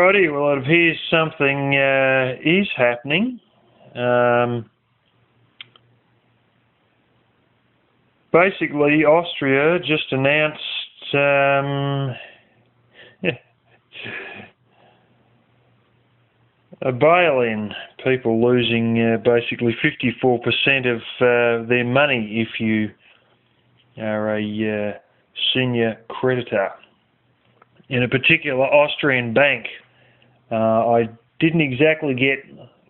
Alrighty, well it appears something is happening. Basically, Austria just announced a bail-in. People losing basically 54% of their money if you are a senior creditor in a particular Austrian bank. I didn't exactly get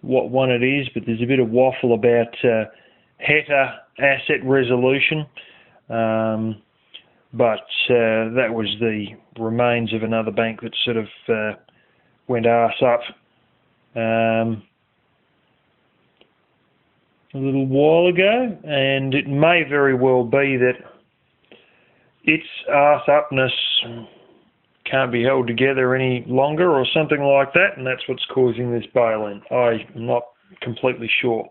what one it is, but there's a bit of waffle about HETA asset resolution, but that was the remains of another bank that sort of went arse up a little while ago, and it may very well be that its arse upness can't be held together any longer or something like that, and that's what's causing this bail-in. I'm not completely sure.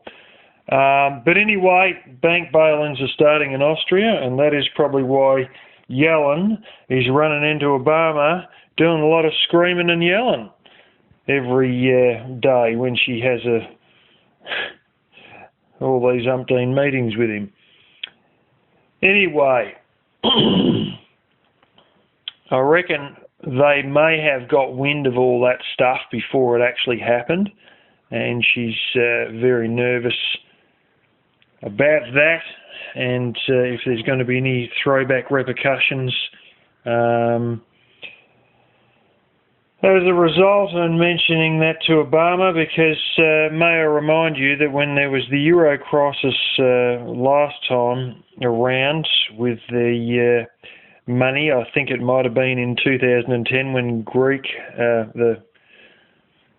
But anyway, bank bail-ins are starting in Austria, and that is probably why Yellen is running into Obama doing a lot of screaming and yelling every day when she has all these umpteen meetings with him. Anyway, I reckon they may have got wind of all that stuff before it actually happened, and she's very nervous about that, and if there's going to be any throwback repercussions as a result. And mentioning that to Obama, because may I remind you that when there was the Euro crisis last time around with the money, I think it might have been in 2010 when the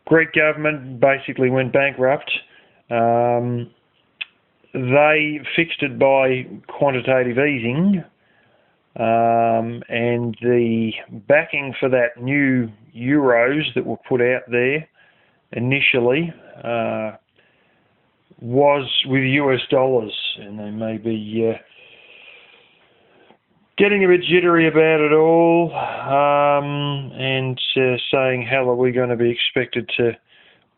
Greek government basically went bankrupt. They fixed it by quantitative easing, and the backing for that new euros that were put out there initially was with US dollars, and they may be getting a bit jittery about it all, and saying, how are we going to be expected to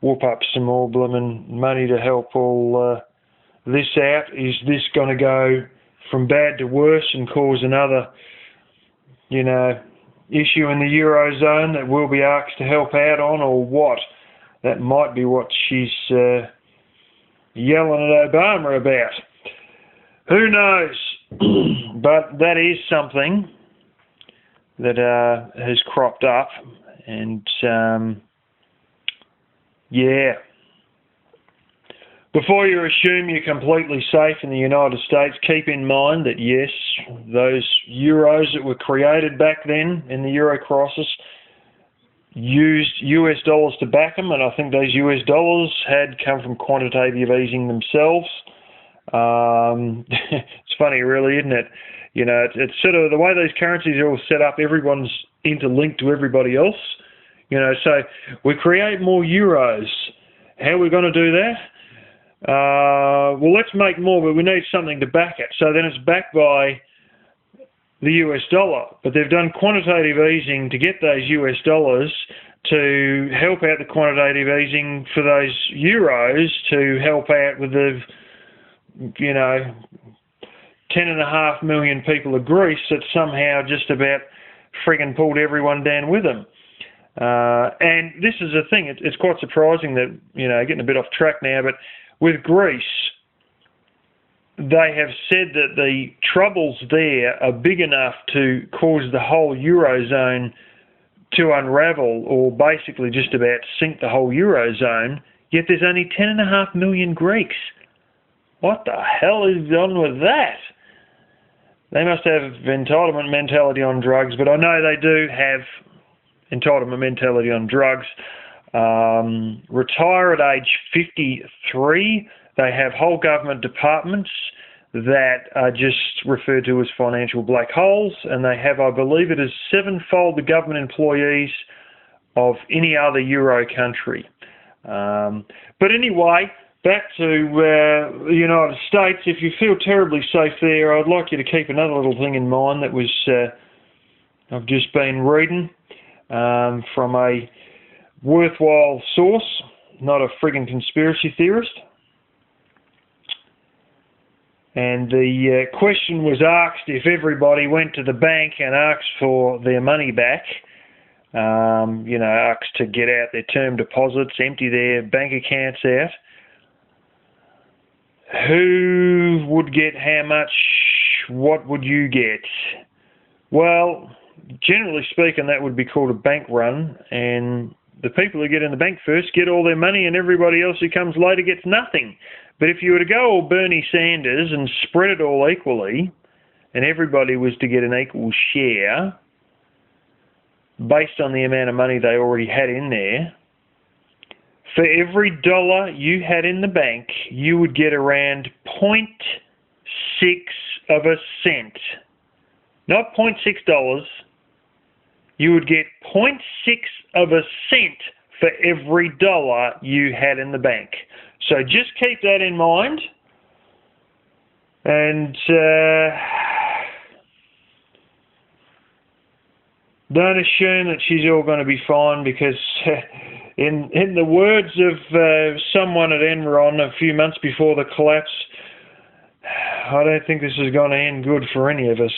whoop up some more blooming money to help all this out? Is this going to go from bad to worse and cause another, issue in the Eurozone that we'll be asked to help out on, or what? That might be what she's yelling at Obama about. Who knows? But that is something that has cropped up, and yeah. Before you assume you're completely safe in the United States, keep in mind that yes, those euros that were created back then in the Euro crisis used US dollars to back them, and I think those US dollars had come from quantitative easing themselves. It's funny, really, isn't it? It's sort of the way those currencies are all set up. Everyone's interlinked to everybody else. So we create more euros. How are we going to do that? Well, let's make more, but we need something to back it. So then it's backed by the US dollar, but they've done quantitative easing to get those US dollars to help out the quantitative easing for those euros to help out with the 10.5 million people of Greece that somehow just about friggin' pulled everyone down with them. And this is the thing, it's quite surprising that, getting a bit off track now, but with Greece, they have said that the troubles there are big enough to cause the whole Eurozone to unravel, or basically just about sink the whole Eurozone, yet there's only 10.5 million Greeks. What the hell is on with that? They must have entitlement mentality on drugs, but I know they do have entitlement mentality on drugs. Retire at age 53. They have whole government departments that are just referred to as financial black holes, and they have, I believe it is, 7-fold the government employees of any other Euro country. But anyway, back to the United States. If you feel terribly safe there, I'd like you to keep another little thing in mind that was I've just been reading from a worthwhile source, not a friggin' conspiracy theorist. And the question was asked if everybody went to the bank and asked for their money back, asked to get out their term deposits, empty their bank accounts out, who would get how much, what would you get? Well, generally speaking, that would be called a bank run, and the people who get in the bank first get all their money, and everybody else who comes later gets nothing. But if you were to go all Bernie Sanders and spread it all equally, and everybody was to get an equal share based on the amount of money they already had in there, for every dollar you had in the bank, you would get around 0.6 of a cent. Not $0.6. You would get 0.6 of a cent for every dollar you had in the bank. So just keep that in mind. And don't assume that she's all going to be fine, because in the words of someone at Enron a few months before the collapse, I don't think this is going to end good for any of us.